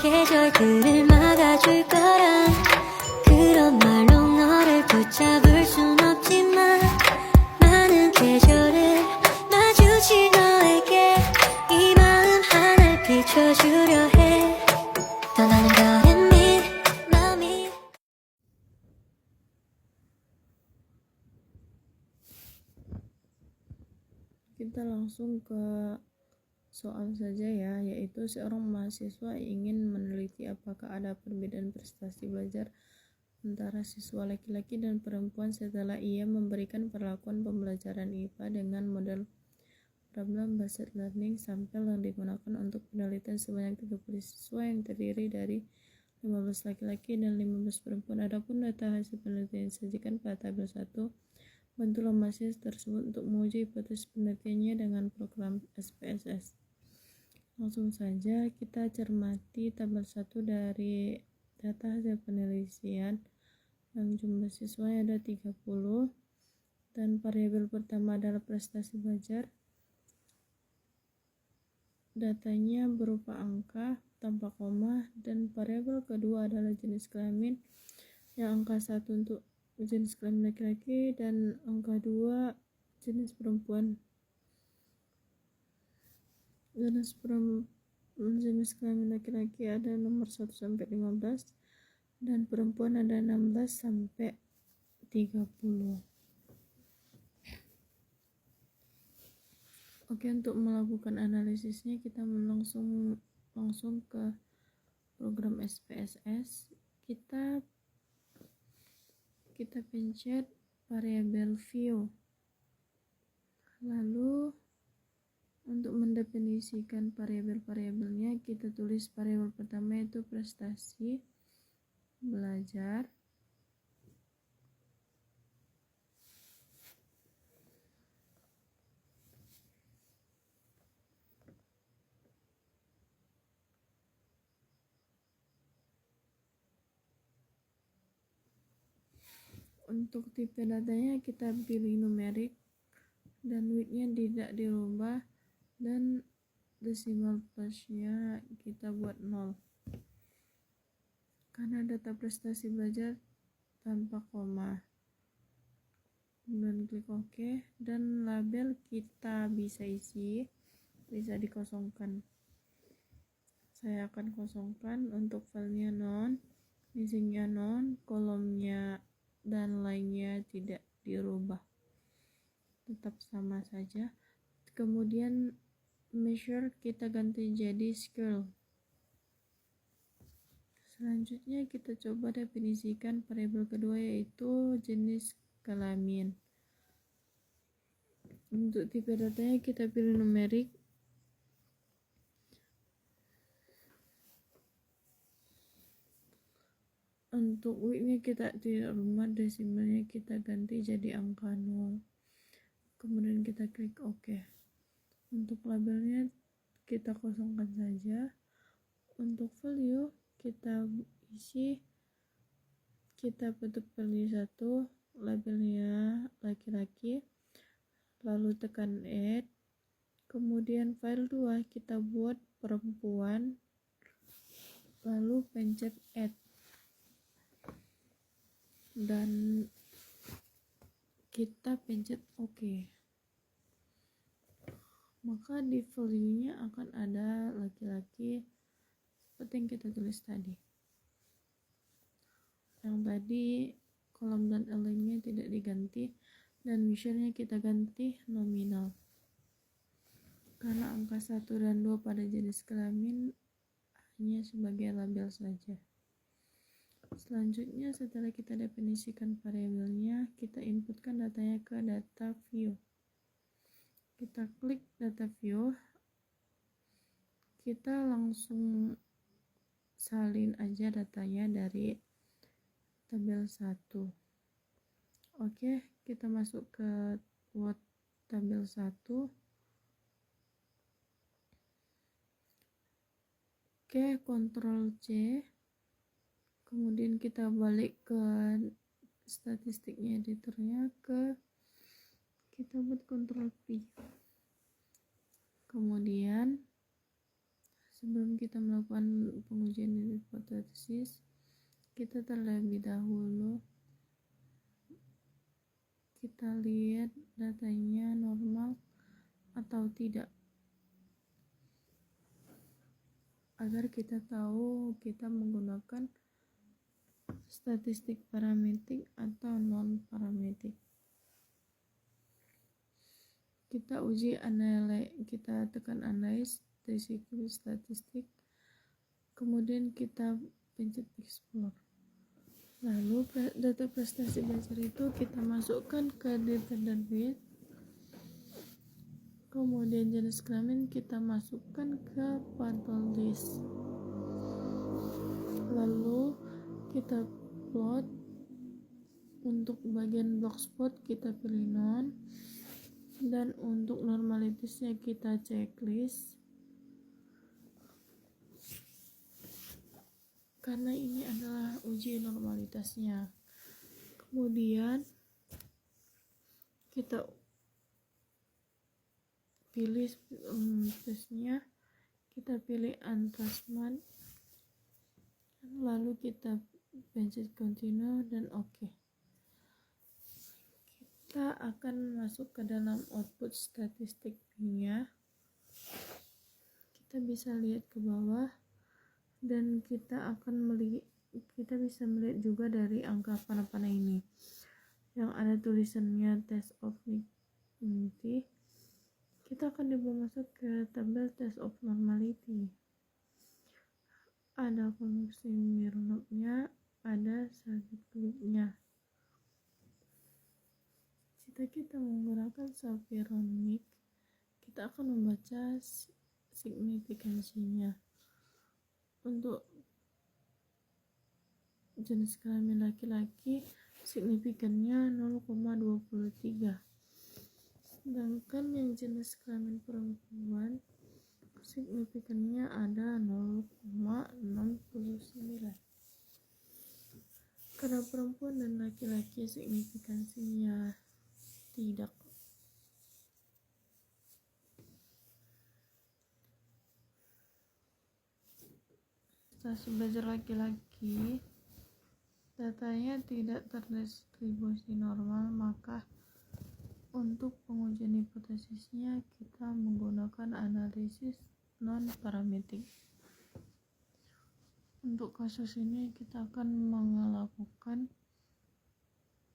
계절들을 막아줄 거란 그런 말로 너를 붙잡을 순 없지만 많은 계절을 마주칠 너에게 이 마음 하나를 비춰주려 해 떠나는 거는 네 맘이 Kita langsung ke soal saja ya, yaitu seorang mahasiswa ingin meneliti apakah ada perbedaan prestasi belajar antara siswa laki-laki dan perempuan setelah ia memberikan perlakuan pembelajaran IPA dengan model problem-based learning sampel yang digunakan untuk penelitian sebanyak 30 siswa yang terdiri dari 15 laki-laki dan 15 perempuan. Adapun data hasil penelitian disajikan pada tabel 1. Bantulah mahasiswa tersebut untuk menguji hipotesis penelitiannya dengan program SPSS. Langsung saja kita cermati tabel 1 dari data hasil penelitian yang jumlah siswanya ada 30 dan variabel pertama adalah prestasi belajar. Datanya berupa angka tanpa koma dan variabel kedua adalah jenis kelamin yang angka 1 untuk jenis kelamin laki-laki dan angka 2 jenis perempuan. Jenis kelamin laki-laki ada nomor 1 sampai 15 dan perempuan ada 16 sampai 30. Oke, untuk melakukan analisisnya kita langsung ke program SPSS. Kita pencet variabel view. Lalu untuk mendefinisikan variabel-variabelnya kita tulis variabel pertama yaitu prestasi belajar. Untuk tipe datanya kita pilih numerik dan width-nya tidak dirubah dan decimal place-nya kita buat 0 karena data prestasi belajar tanpa koma. Kemudian klik OK dan label kita bisa isi, bisa dikosongkan. Saya akan kosongkan untuk filenya non, isinya non, kolomnya dan lainnya tidak dirubah, tetap sama saja. Kemudian measure kita ganti jadi scale. Selanjutnya kita coba definisikan variabel kedua yaitu jenis kelamin. Untuk tipe datanya kita pilih numerik. Untuk width-nya kita tidak rubah, desimalnya kita ganti jadi angka 0. Kemudian kita klik OK. Untuk labelnya kita kosongkan saja. Untuk value kita isi, kita bentuk value 1, labelnya laki-laki, lalu tekan add. Kemudian file 2 kita buat perempuan, lalu pencet add dan kita pencet OK. Maka di value-nya akan ada laki-laki seperti yang kita tulis tadi. Yang tadi kolom dan align-nya tidak diganti dan measure-nya kita ganti nominal. Karena angka 1 dan 2 pada jenis kelamin hanya sebagai label saja. Selanjutnya setelah kita definisikan variabelnya, kita inputkan datanya ke data view. Kita klik data view, kita langsung salin aja datanya dari tabel 1. Oke, kita masuk ke Word tabel 1. Oke, Ctrl C. Kemudian kita balik ke statistiknya, editornya, kita buat Ctrl P. Kemudian Sebelum kita melakukan pengujian hipotesis, kita terlebih dahulu kita lihat datanya normal atau tidak, agar kita tahu kita menggunakan statistik parametrik atau non parametrik. Kita tekan analyze descriptive statistik, kemudian kita pencet explore. Lalu data prestasi belajar itu kita masukkan ke data database, kemudian jenis kelamin kita masukkan ke paddle list, lalu kita plot. Untuk bagian block spot kita pilih non, dan untuk normalitasnya kita checklist, karena ini adalah uji normalitasnya. Kemudian kita pilih tesnya, kita pilih attachment, lalu kita pencet continue dan oke. Kita akan masuk ke dalam output statistiknya. Kita bisa lihat ke bawah, dan kita bisa melihat juga dari angka panah-panah ini yang ada tulisannya test of normality. Kita akan dibawa masuk ke tabel test of normality. Ada fungsi mirror-nya, ada subject group-nya. Jika kita menggunakan Sapironic, kita akan membaca signifikansinya. Untuk jenis kelamin laki-laki, signifikannya 0,23. Sedangkan yang jenis kelamin perempuan, signifikannya ada 0,69. Karena perempuan dan laki-laki signifikansinya tidak. Prestasi belajar laki-laki datanya tidak terdistribusi normal, maka untuk pengujian hipotesisnya kita menggunakan analisis non parametrik. Untuk kasus ini kita akan melakukan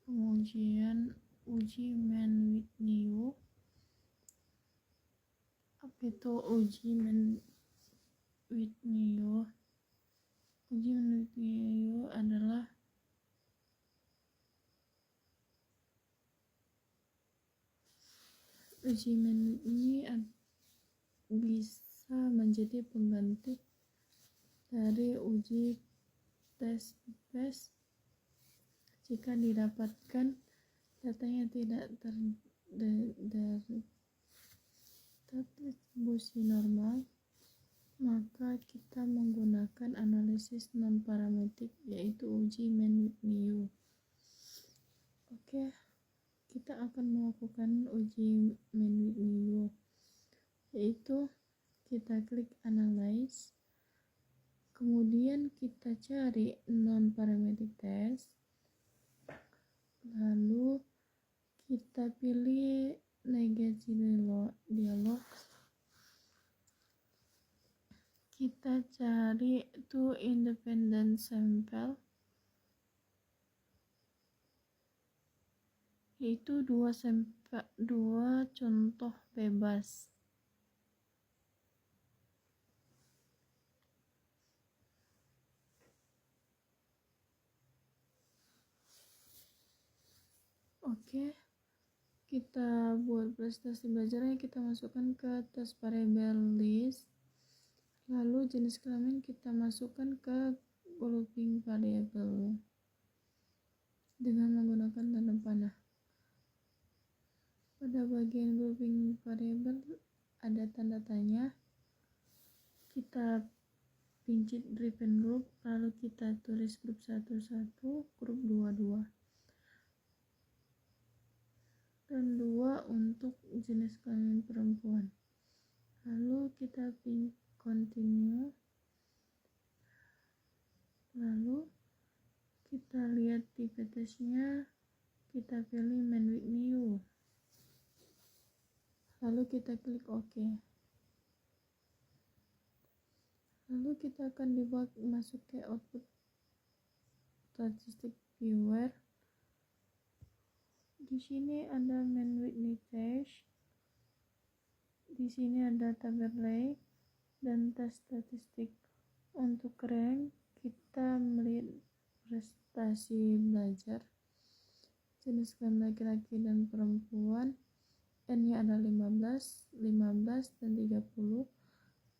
pengujian uji Mann-Whitney. Apa itu uji Mann-Whitney? Uji Mann-Whitney adalah uji Mann-Whitney bisa menjadi pengganti dari uji test base jika didapatkan datanya tidak terdistribusi normal, maka kita menggunakan analisis non parametrik, yaitu uji Mann-Whitney. Oke, kita akan melakukan uji Mann-Whitney, yaitu kita klik analyze, kemudian kita cari non parametric test, lalu kita pilih legacy dialog, kita cari two independent sample, yaitu dua contoh bebas. Oke, kita buat prestasi belajarnya, kita masukkan ke test variable list, lalu jenis kelamin kita masukkan ke grouping variable dengan menggunakan tanda panah. Pada bagian grouping variable ada tanda tanya, kita pincit driven group, lalu kita tulis grup 1 grup 2 dan 2 untuk jenis kelamin perempuan. Lalu kita continue. Lalu kita lihat di ptest-nya, kita pilih main with new, lalu kita klik OK. Lalu kita akan dibawa masuk ke output statistik viewer. Di sini ada main with new test, di sini ada tabel lay dan tes statistik. Untuk rank kita melihat prestasi belajar, jenis kelamin laki-laki dan perempuan, N-nya ada 15, 15 dan 30,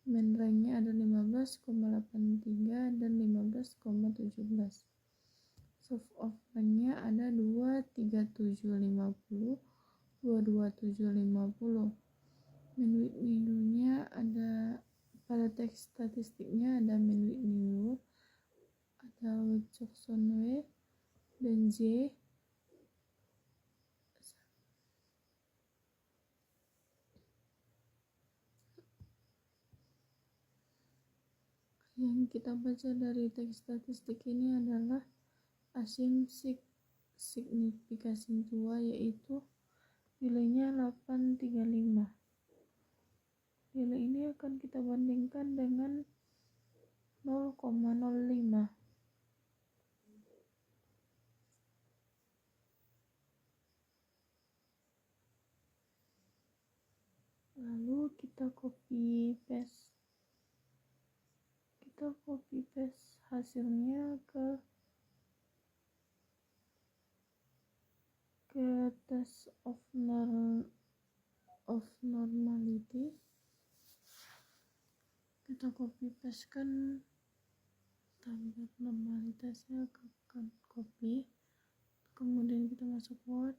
main rank-nya ada 15,83 dan 15,17. Soft of rank-nya ada 23750, 22750. Main with new-nya ada, pada teks statistiknya ada main with new, ada Jackson W dan J. Yang kita baca dari teks statistik ini adalah asymmetric signifikansi tua, yaitu nilainya 835. Nilai ini akan kita bandingkan dengan 0,05. Lalu kita copy paste hasilnya ke test of normality. Kita copy paste kan standar normalitasnya ke copy, kemudian kita masuk Word,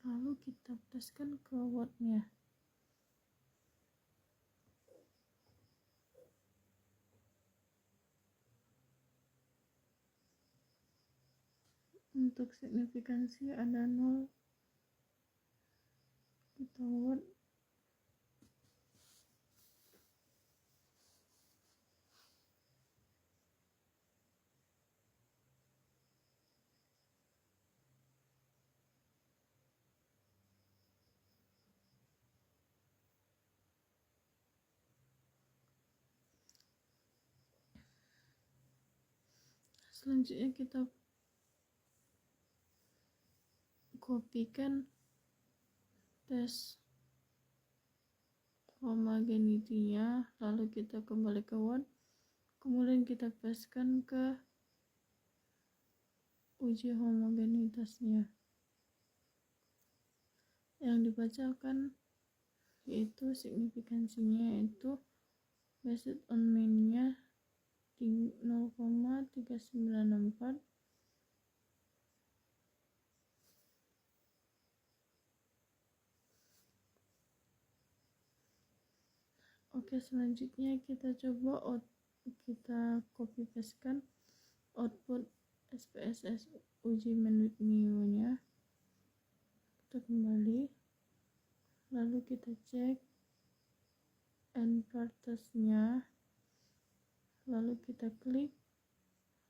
lalu kita pastekan ke Word-nya. Untuk signifikansi ada 0, kita Word. Selanjutnya kita kopikan tes homogeneity-nya, lalu kita kembali ke Word, kemudian kita pastekan ke uji homogenitasnya. Yang dibacakan yaitu signifikansinya, yaitu based on mean-nya 0,394, Oke, selanjutnya kita coba kita copy pastekan output SPSS uji main with new-nya. Kita kembali, lalu kita cek n-parters-nya, lalu kita klik,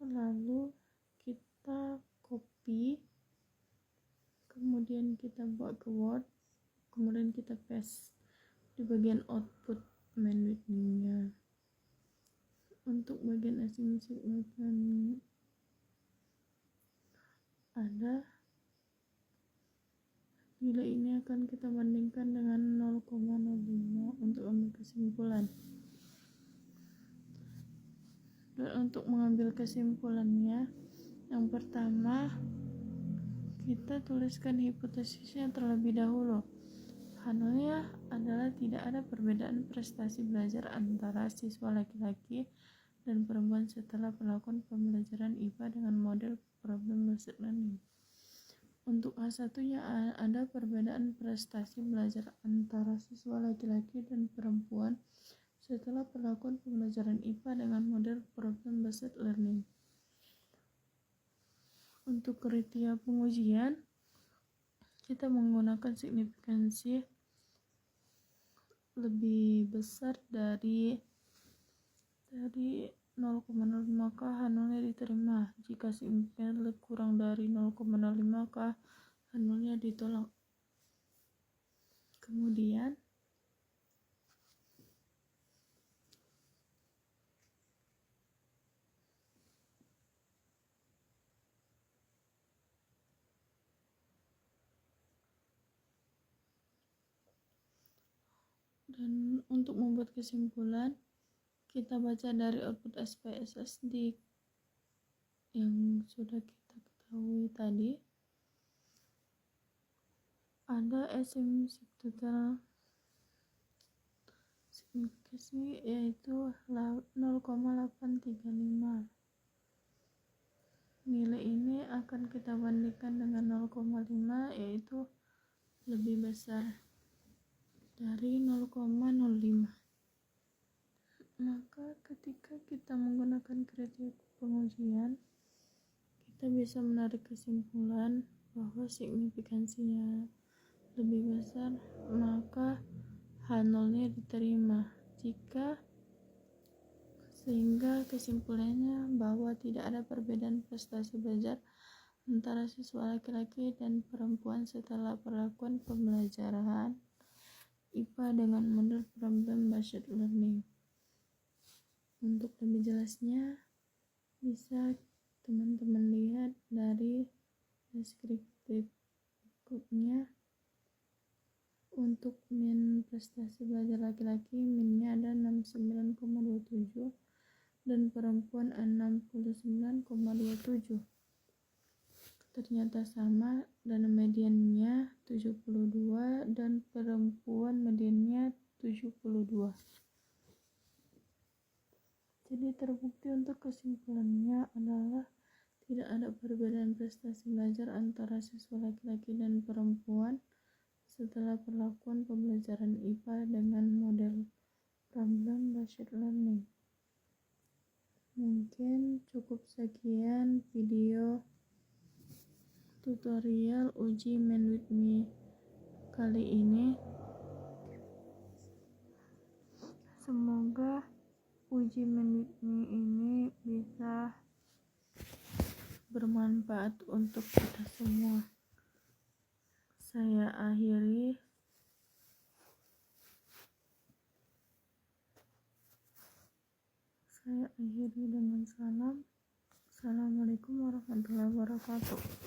lalu kita copy, kemudian kita bawa ke Word, kemudian kita paste di bagian output main with new-nya. Untuk bagian asymmetric ada nilai ini akan kita bandingkan dengan 0,05 untuk ambil kesimpulan. Dan untuk mengambil kesimpulannya, yang pertama kita tuliskan hipotesisnya terlebih dahulu. Hasilnya adalah tidak ada perbedaan prestasi belajar antara siswa laki-laki dan perempuan setelah melakukan pembelajaran IPA dengan model problem based learning. Untuk H1-nya ada perbedaan prestasi belajar antara siswa laki-laki dan perempuan setelah melakukan pembelajaran IPA dengan model problem based learning. Untuk kriteria pengujian, kita menggunakan signifikansi lebih besar dari 0,05, maka H0-nya diterima. Jika signifikan lebih kurang dari 0,05, maka H0-nya ditolak. Kemudian dan untuk membuat kesimpulan, kita baca dari output SPSS yang sudah kita ketahui tadi. Ada asymptotal signifikansi yaitu 0,835. Nilai ini akan kita bandingkan dengan 0,5, yaitu lebih besar dari 0,05. Maka ketika kita menggunakan kriteria pengujian, kita bisa menarik kesimpulan bahwa signifikansinya lebih besar, maka H0-nya diterima. Sehingga kesimpulannya bahwa tidak ada perbedaan prestasi belajar antara siswa laki-laki dan perempuan setelah perlakuan pembelajaran IPA dengan model problem based learning. Untuk lebih jelasnya bisa teman-teman lihat dari deskriptif berikutnya. Untuk min prestasi belajar laki-laki, minnya ada 69,27 dan perempuan 69,27. Ternyata sama, dan mediannya 72 dan perempuan mediannya 72. Jadi terbukti untuk kesimpulannya adalah tidak ada perbedaan prestasi belajar antara siswa laki-laki dan perempuan setelah perlakuan pembelajaran IPA dengan model problem based learning. Mungkin cukup sekian video tutorial uji Man With Me kali ini. Semoga uji Man With Me ini bisa bermanfaat untuk kita semua. Saya akhiri. Dengan salam. Assalamualaikum warahmatullahi wabarakatuh.